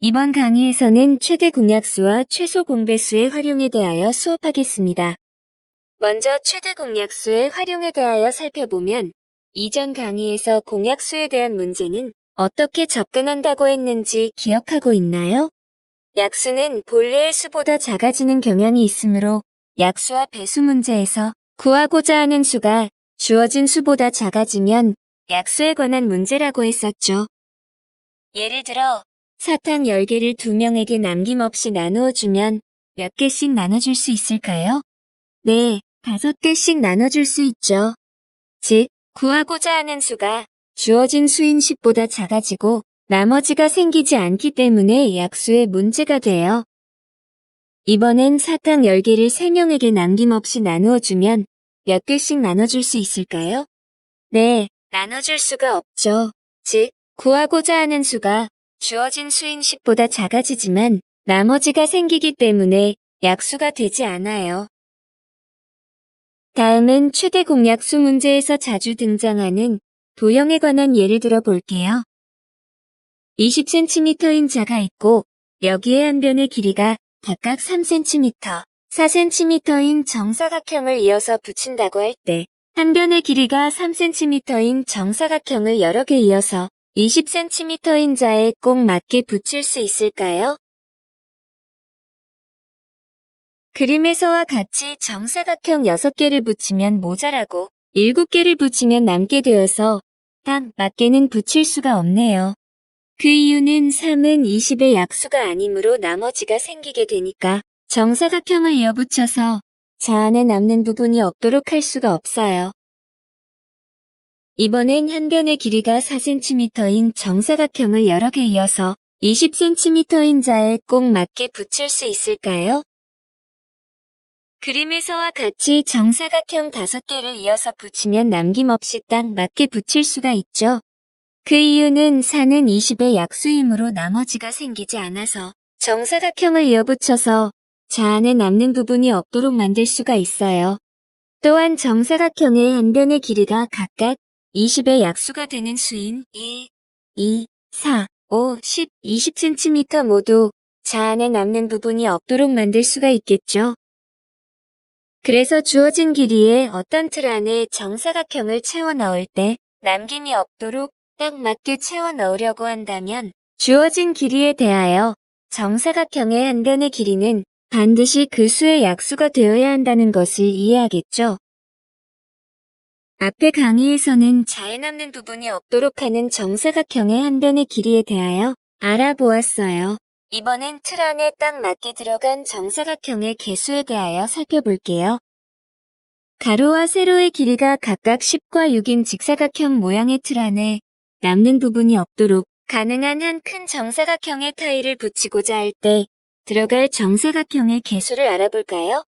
이번 강의에서는 최대 공약수와 최소 공배수의 활용에 대하여 수업하겠습니다. 먼저 최대 공약수의 활용에 대하여 살펴보면 이전 강의에서 공약수에 대한 문제는 어떻게 접근한다고 했는지 기억하고 있나요? 약수는 본래의 수보다 작아지는 경향이 있으므로 약수와 배수 문제에서 구하고자 하는 수가 주어진 수보다 작아지면 약수에 관한 문제라고 했었죠. 예를 들어 사탕 10개를 2명에게 남김없이 나누어 주면 몇 개씩 나눠줄 수 있을까요? 네, 5개씩 나눠줄 수 있죠. 즉, 구하고자 하는 수가 주어진 수인 10보다 작아지고 나머지가 생기지 않기 때문에 약수의 문제가 돼요. 이번엔 사탕 10개를 3명에게 남김없이 나누어 주면 몇 개씩 나눠줄 수 있을까요? 네, 나눠줄 수가 없죠. 즉, 구하고자 하는 수가 주어진 수인 10보다 작아지지만 나머지가 생기기 때문에 약수가 되지 않아요. 다음은 최대 공약수 문제에서 자주 등장하는 도형에 관한 예를 들어 볼게요. 20cm인 자가 있고 여기에 한 변의 길이가 각각 3cm, 4cm인 정사각형을 이어서 붙인다고 할 때 한 변의 길이가 3cm인 정사각형을 여러 개 이어서 20cm인 자에 꼭 맞게 붙일 수 있을까요? 그림에서와 같이 정사각형 6개를 붙이면 모자라고 7개를 붙이면 남게 되어서 딱 맞게는 붙일 수가 없네요. 그 이유는 3은 20의 약수가 아니므로 나머지가 생기게 되니까 정사각형을 이어붙여서 자 안에 남는 부분이 없도록 할 수가 없어요. 이번엔 한 변의 길이가 4cm인 정사각형을 여러 개 이어서 20cm인 자에 꼭 맞게 붙일 수 있을까요? 그림에서와 같이 정사각형 5개를 이어서 붙이면 남김없이 딱 맞게 붙일 수가 있죠. 그 이유는 4는 20의 약수이므로 나머지가 생기지 않아서 정사각형을 이어붙여서 자 안에 남는 부분이 없도록 만들 수가 있어요. 또한 정사각형의 한 변의 길이가 각각 20의 약수가 되는 수인 1, 2, 4, 5, 10, 20cm 모두 자 안에 남는 부분이 없도록 만들 수가 있겠죠. 그래서 주어진 길이의 어떤 틀 안에 정사각형을 채워 넣을 때 남김이 없도록 딱 맞게 채워 넣으려고 한다면 주어진 길이에 대하여 정사각형의 한 변의 길이는 반드시 그 수의 약수가 되어야 한다는 것을 이해하겠죠. 앞의 강의에서는 자에 남는 부분이 없도록 하는 정사각형의 한 변의 길이에 대하여 알아보았어요. 이번엔 틀 안에 딱 맞게 들어간 정사각형의 개수에 대하여 살펴볼게요. 가로와 세로의 길이가 각각 10과 6인 직사각형 모양의 틀 안에 남는 부분이 없도록 가능한 한 큰 정사각형의 타일을 붙이고자 할 때 들어갈 정사각형의 개수를 알아볼까요?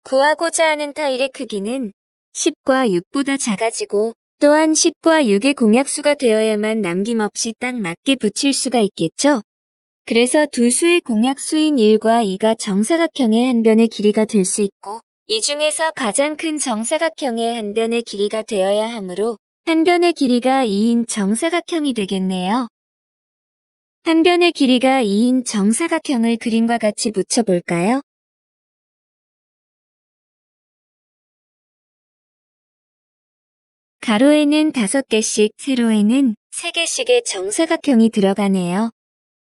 구하고자 하는 타일의 크기는 10과 6보다 작아지고 또한 10과 6의 공약수가 되어야만 남김없이 딱 맞게 붙일 수가 있겠죠? 그래서 두 수의 공약수인 1과 2가 정사각형의 한 변의 길이가 될 수 있고 이 중에서 가장 큰 정사각형의 한 변의 길이가 되어야 하므로 한 변의 길이가 2인 정사각형이 되겠네요. 한 변의 길이가 2인 정사각형을 그림과 같이 붙여볼까요? 가로에는 5개씩, 세로에는 3개씩의 정사각형이 들어가네요.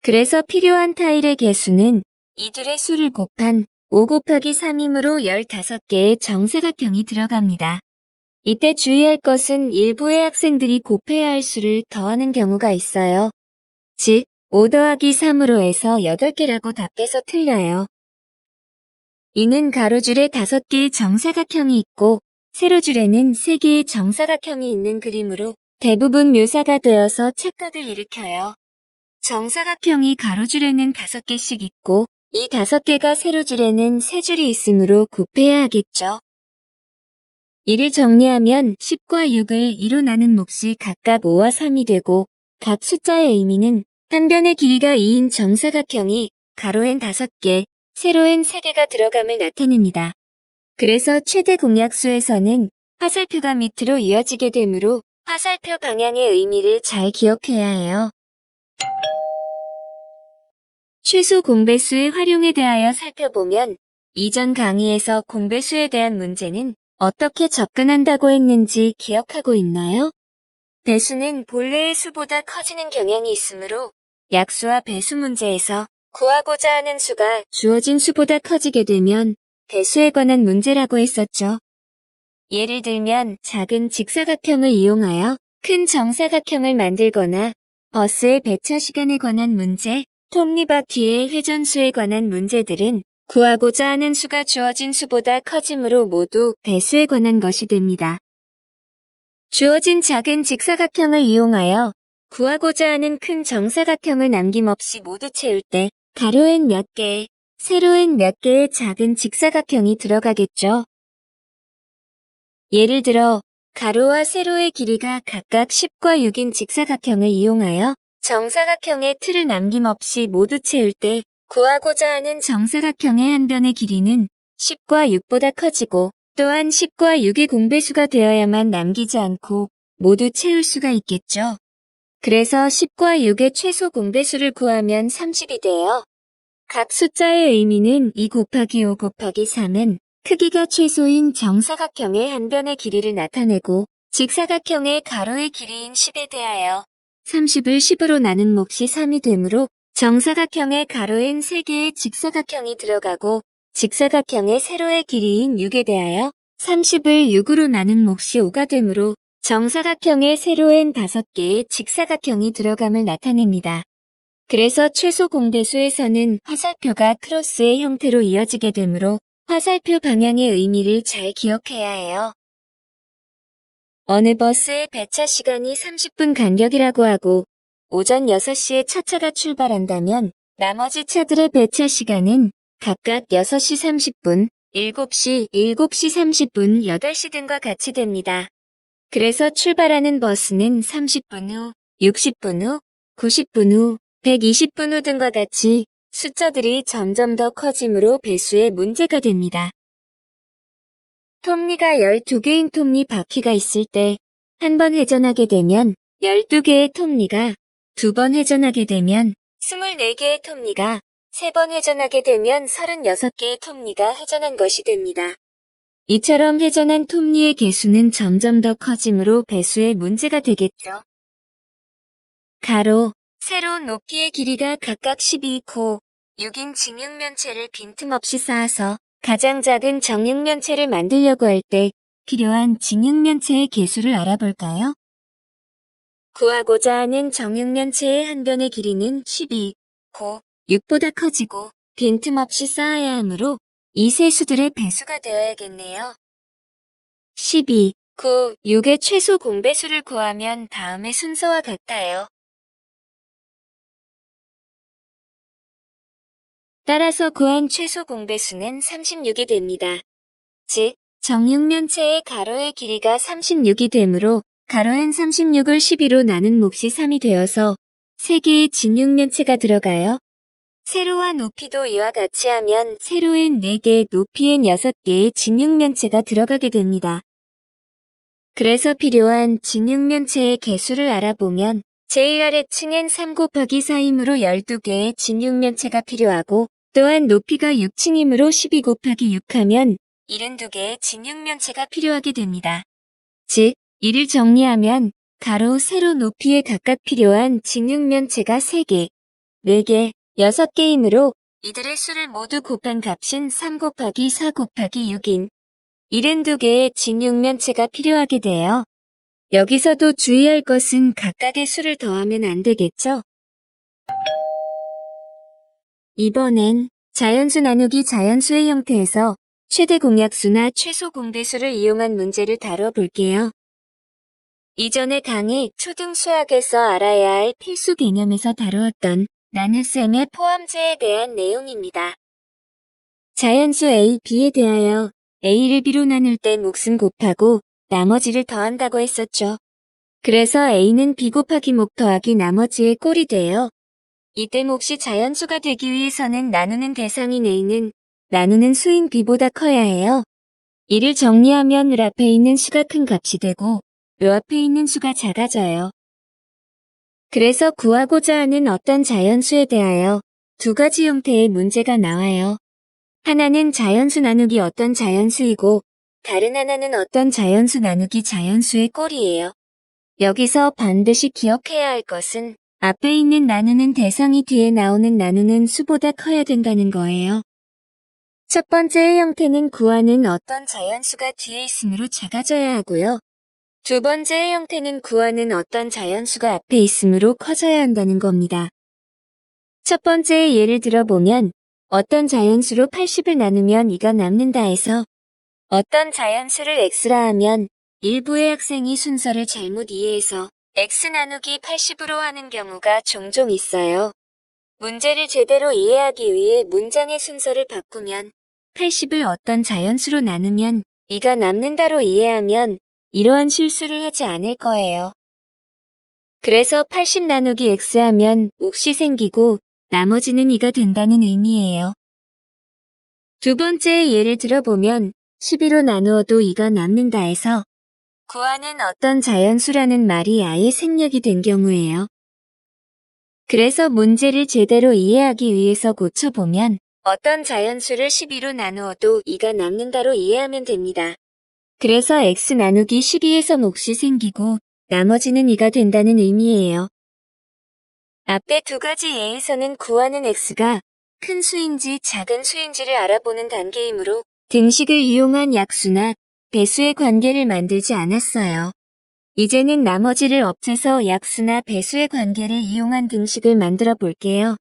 그래서 필요한 타일의 개수는 이둘의 수를 곱한 5 곱하기 3이므로 15개의 정사각형이 들어갑니다. 이때 주의할 것은 일부의 학생들이 곱해야 할 수를 더하는 경우가 있어요. 즉, 5 더하기 3으로 해서 8개라고 답해서 틀려요. 이는 가로줄에 5개의 정사각형이 있고 세로줄에는 3개의 정사각형이 있는 그림으로 대부분 묘사가 되어서 착각을 일으켜요. 정사각형이 가로줄에는 5개씩 있고 이 5개가 세로줄에는 3줄이 있으므로 곱해야 하겠죠. 이를 정리하면 10과 6을 2로 나눈 몫이 각각 5와 3이 되고 각 숫자의 의미는 한 변의 길이가 2인 정사각형이 가로엔 5개, 세로엔 3개가 들어감을 나타냅니다. 그래서 최대 공약수에서는 화살표가 밑으로 이어지게 되므로 화살표 방향의 의미를 잘 기억해야 해요. 최소 공배수의 활용에 대하여 살펴보면 이전 강의에서 공배수에 대한 문제는 어떻게 접근한다고 했는지 기억하고 있나요? 배수는 본래의 수보다 커지는 경향이 있으므로 약수와 배수 문제에서 구하고자 하는 수가 주어진 수보다 커지게 되면 배수에 관한 문제라고 했었죠. 예를 들면 작은 직사각형을 이용하여 큰 정사각형을 만들거나 버스의 배차 시간에 관한 문제, 톱니바퀴의 회전수에 관한 문제들은 구하고자 하는 수가 주어진 수보다 커지므로 모두 배수에 관한 것이 됩니다. 주어진 작은 직사각형을 이용하여 구하고자 하는 큰 정사각형을 남김없이 모두 채울 때 가로엔 몇 개의, 세로엔 몇 개의 작은 직사각형이 들어가겠죠. 예를 들어 가로와 세로의 길이가 각각 10과 6인 직사각형을 이용하여 정사각형의 틀을 남김없이 모두 채울 때 구하고자 하는 정사각형의 한 변의 길이는 10과 6보다 커지고 또한 10과 6이 공배수가 되어야만 남기지 않고 모두 채울 수가 있겠죠. 그래서 10과 6의 최소 공배수를 구하면 30이 돼요. 각 숫자의 의미는 2 곱하기 5 곱하기 3은 크기가 최소인 정사각형의 한 변의 길이를 나타내고 직사각형의 가로의 길이인 10에 대하여 30을 10으로 나눈 몫이 3이 되므로 정사각형의 가로엔 3개의 직사각형이 들어가고 직사각형의 세로의 길이인 6에 대하여 30을 6으로 나눈 몫이 5가 되므로 정사각형의 세로엔 5개의 직사각형이 들어감을 나타냅니다. 그래서 최소 공배수에서는 화살표가 크로스의 형태로 이어지게 되므로 화살표 방향의 의미를 잘 기억해야 해요. 어느 버스의 배차 시간이 30분 간격이라고 하고 오전 6시에 첫 차가 출발한다면 나머지 차들의 배차 시간은 각각 6시 30분, 7시, 7시 30분, 8시 등과 같이 됩니다. 그래서 출발하는 버스는 30분 후, 60분 후, 90분 후, 120분 후 등과 같이 숫자들이 점점 더 커지므로 배수에 문제가 됩니다. 톱니가 12개인 톱니 바퀴가 있을 때 한 번 회전하게 되면 12개의 톱니가 2번 회전하게 되면 24개의 톱니가 3번 회전하게 되면 36개의 톱니가 회전한 것이 됩니다. 이처럼 회전한 톱니의 개수는 점점 더 커지므로 배수에 문제가 되겠죠. 가로, 세로 높이의 길이가 각각 12코, 6인 직육면체를 빈틈없이 쌓아서 가장 작은 정육면체를 만들려고 할 때 필요한 직육면체의 개수를 알아볼까요? 구하고자 하는 정육면체의 한 변의 길이는 12코, 6보다 커지고 빈틈없이 쌓아야 하므로 이 세 수들의 배수가 되어야겠네요. 12, 9, 6의 최소 공배수를 구하면 다음의 순서와 같아요. 따라서 구한 최소 공배수는 36이 됩니다. 즉, 정육면체의 가로의 길이가 36이 되므로 가로엔 36을 12로 나눈 몫이 3이 되어서 3개의 직육면체가 들어가요. 세로와 높이도 이와 같이 하면 세로엔 4개, 높이엔 6개의 직육면체가 들어가게 됩니다. 그래서 필요한 직육면체의 개수를 알아보면 제일 아래층엔 3 곱하기 4이므로 12개의 직육면체가 필요하고 또한 높이가 6층이므로 12 곱하기 6하면 72개의 직육면체가 필요하게 됩니다. 즉, 이를 정리하면 가로, 세로 높이에 각각 필요한 직육면체가 3개, 4개, 6개이므로 이들의 수를 모두 곱한 값은 3 곱하기 4 곱하기 6인 72개의 직육면체가 필요하게 돼요. 여기서도 주의할 것은 각각의 수를 더하면 안 되겠죠? 이번엔 자연수 나누기 자연수의 형태에서 최대 공약수나 최소 공배수를 이용한 문제를 다뤄볼게요. 이전의 강의 초등수학에서 알아야 할 필수 개념에서 다루었던 나눗셈의 포함제에 대한 내용입니다. 자연수 A, B에 대하여 A를 B로 나눌 때 몫은 곱하고 나머지를 더한다고 했었죠. 그래서 A는 B 곱하기 목 더하기 나머지의 꼴이 돼요. 이때 몫이 자연수가 되기 위해서는 나누는 대상인 A는 나누는 수인 B보다 커야 해요. 이를 정리하면 을 앞에 있는 수가 큰 값이 되고 요 앞에 있는 수가 작아져요. 그래서 구하고자 하는 어떤 자연수에 대하여 두 가지 형태의 문제가 나와요. 하나는 자연수 나누기 어떤 자연수이고 다른 하나는 어떤 자연수 나누기 자연수의 꼴이에요. 여기서 반드시 기억해야 할 것은 앞에 있는 나누는 대상이 뒤에 나오는 나누는 수보다 커야 된다는 거예요. 첫 번째의 형태는 구하는 어떤 자연수가 뒤에 있으므로 작아져야 하고요. 두 번째의 형태는 구하는 어떤 자연수가 앞에 있으므로 커져야 한다는 겁니다. 첫 번째의 예를 들어보면 어떤 자연수로 80을 나누면 2가 남는다 해서 어떤 자연수를 x라 하면 일부의 학생이 순서를 잘못 이해해서 x 나누기 80으로 하는 경우가 종종 있어요. 문제를 제대로 이해하기 위해 문장의 순서를 바꾸면 80을 어떤 자연수로 나누면 2가 남는다로 이해하면 이러한 실수를 하지 않을 거예요. 그래서 80 나누기 x 하면 몫이 생기고 나머지는 2가 된다는 의미예요. 두 번째 예를 들어보면 12로 나누어도 2가 남는다 해서 구하는 어떤 자연수라는 말이 아예 생략이 된 경우예요. 그래서 문제를 제대로 이해하기 위해서 고쳐보면 어떤 자연수를 12로 나누어도 2가 남는다로 이해하면 됩니다. 그래서 x 나누기 12에서 몫이 생기고 나머지는 2가 된다는 의미예요. 앞에 두 가지 예에서는 구하는 x가 큰 수인지 작은 수인지를 알아보는 단계이므로 등식을 이용한 약수나 배수의 관계를 만들지 않았어요. 이제는 나머지를 없애서 약수나 배수의 관계를 이용한 등식을 만들어 볼게요.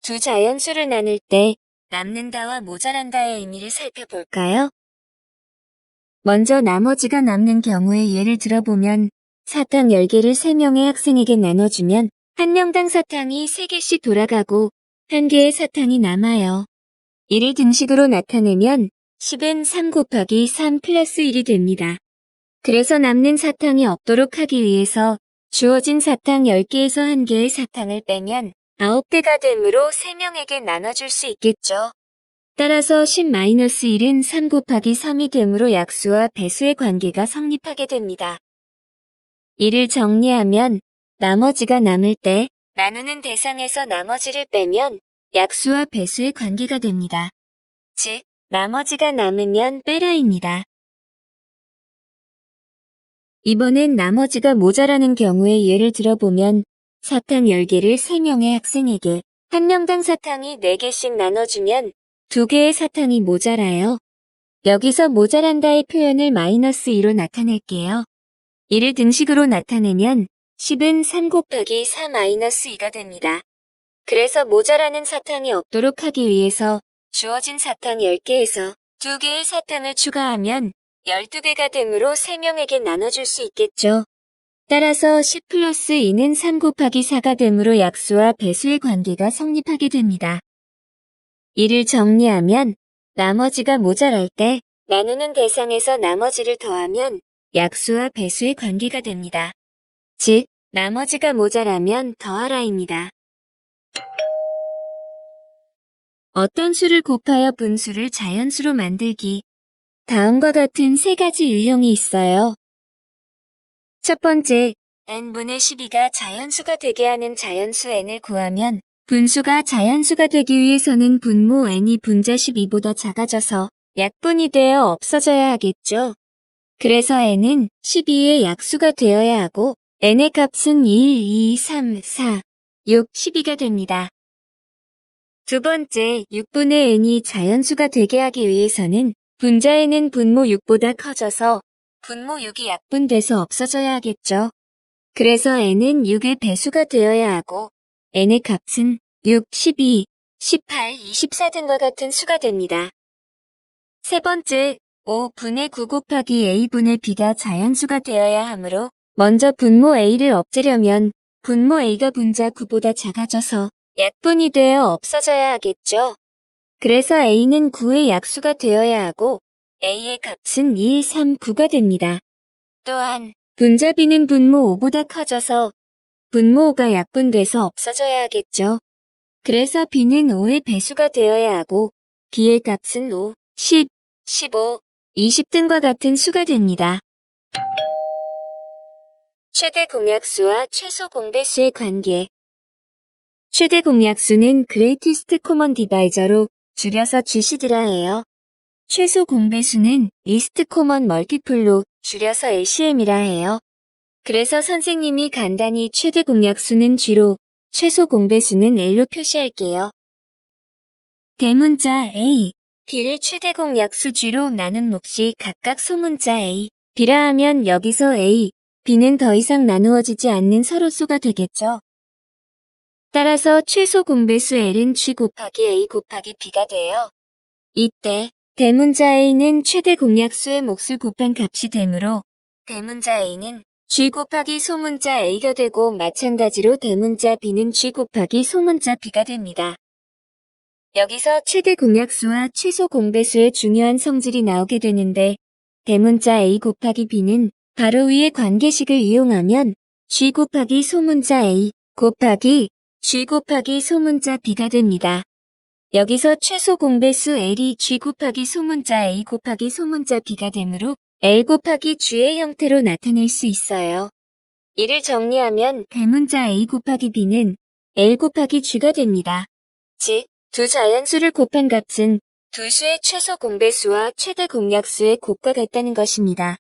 두 자연수를 나눌 때 남는다와 모자란다의 의미를 살펴볼까요? 먼저 나머지가 남는 경우의 예를 들어보면 사탕 10개를 3명의 학생에게 나눠주면 한 명당 사탕이 3개씩 돌아가고 1개의 사탕이 남아요. 이를 등식으로 나타내면 10은 3 곱하기 3 플러스 1이 됩니다. 그래서 남는 사탕이 없도록 하기 위해서 주어진 사탕 10개에서 1개의 사탕을 빼면 9개가 되므로 3명에게 나눠줄 수 있겠죠. 따라서 10-1은 3 곱하기 3이 되므로 약수와 배수의 관계가 성립하게 됩니다. 이를 정리하면 나머지가 남을 때 나누는 대상에서 나머지를 빼면 약수와 배수의 관계가 됩니다. 즉, 나머지가 남으면 빼라입니다. 이번엔 나머지가 모자라는 경우의 예를 들어보면 사탕 10개를 3명의 학생에게 한 명당 사탕이 4개씩 나눠주면 2개의 사탕이 모자라요. 여기서 모자란다의 표현을 -2로 나타낼게요. 이를 등식으로 나타내면 10은 3 곱하기 4-2가 됩니다. 그래서 모자라는 사탕이 없도록 하기 위해서 주어진 사탕 10개에서 2개의 사탕을 추가하면 12개가 되므로 3명에게 나눠줄 수 있겠죠. 따라서 10 플러스 2는 3 곱하기 4가 되므로 약수와 배수의 관계가 성립하게 됩니다. 이를 정리하면 나머지가 모자랄 때 나누는 대상에서 나머지를 더하면 약수와 배수의 관계가 됩니다. 즉, 나머지가 모자라면 더하라입니다. 어떤 수를 곱하여 분수를 자연수로 만들기. 다음과 같은 세 가지 유형이 있어요. 첫 번째, n분의 12가 자연수가 되게 하는 자연수 n을 구하면 분수가 자연수가 되기 위해서는 분모 n이 분자 12보다 작아져서 약분이 되어 없어져야 하겠죠. 그래서 n은 12의 약수가 되어야 하고 n의 값은 1, 2, 3, 4, 6, 12가 됩니다. 두 번째, 6분의 n이 자연수가 되게 하기 위해서는 분자 n은 분모 6보다 커져서 분모 6이 약분돼서 없어져야 하겠죠. 그래서 n은 6의 배수가 되어야 하고 n의 값은 6, 12, 18, 24 등과 같은 수가 됩니다. 세 번째, 5분의 9 곱하기 a분의 b가 자연수가 되어야 하므로 먼저 분모 a를 없애려면 분모 a가 분자 9보다 작아져서 약분이 되어 없어져야 하겠죠. 그래서 a는 9의 약수가 되어야 하고 a의 값은 1, 3, 9가 됩니다. 또한 분자 b는 분모 5보다 커져서 분모 5가 약분돼서 없어져야 하겠죠. 그래서 b는 5의 배수가 되어야 하고 b의 값은 5, 10, 15, 20 등과 같은 수가 됩니다. 최대 공약수와 최소 공배수의 관계. 최대 공약수는 Greatest Common Divisor로 줄여서 GCD라 해요. 최소 공배수는 Least Common Multiple로 줄여서 LCM이라 해요. 그래서 선생님이 간단히 최대 공약수는 G로, 최소 공배수는 L로 표시할게요. 대문자 A, B를 최대 공약수 G로 나눈 몫이 각각 소문자 A, B라 하면 여기서 A, B는 더 이상 나누어지지 않는 서로수가 되겠죠. 따라서 최소 공배수 L은 G 곱하기 A 곱하기 B가 돼요. 이때 대문자 A는 최대 공약수의 몫을 곱한 값이 되므로 대문자 A는 G 곱하기 소문자 A가 되고 마찬가지로 대문자 B는 G 곱하기 소문자 B가 됩니다. 여기서 최대 공약수와 최소 공배수의 중요한 성질이 나오게 되는데 대문자 A 곱하기 B는 바로 위의 관계식을 이용하면 G 곱하기 소문자 A 곱하기 G 곱하기 소문자 B가 됩니다. 여기서 최소 공배수 L이 G 곱하기 소문자 A 곱하기 소문자 B가 되므로 L 곱하기 G의 형태로 나타낼 수 있어요. 이를 정리하면 대문자 A 곱하기 B는 L 곱하기 G가 됩니다. 즉, 두 자연수를 곱한 값은 두 수의 최소 공배수와 최대 공약수의 곱과 같다는 것입니다.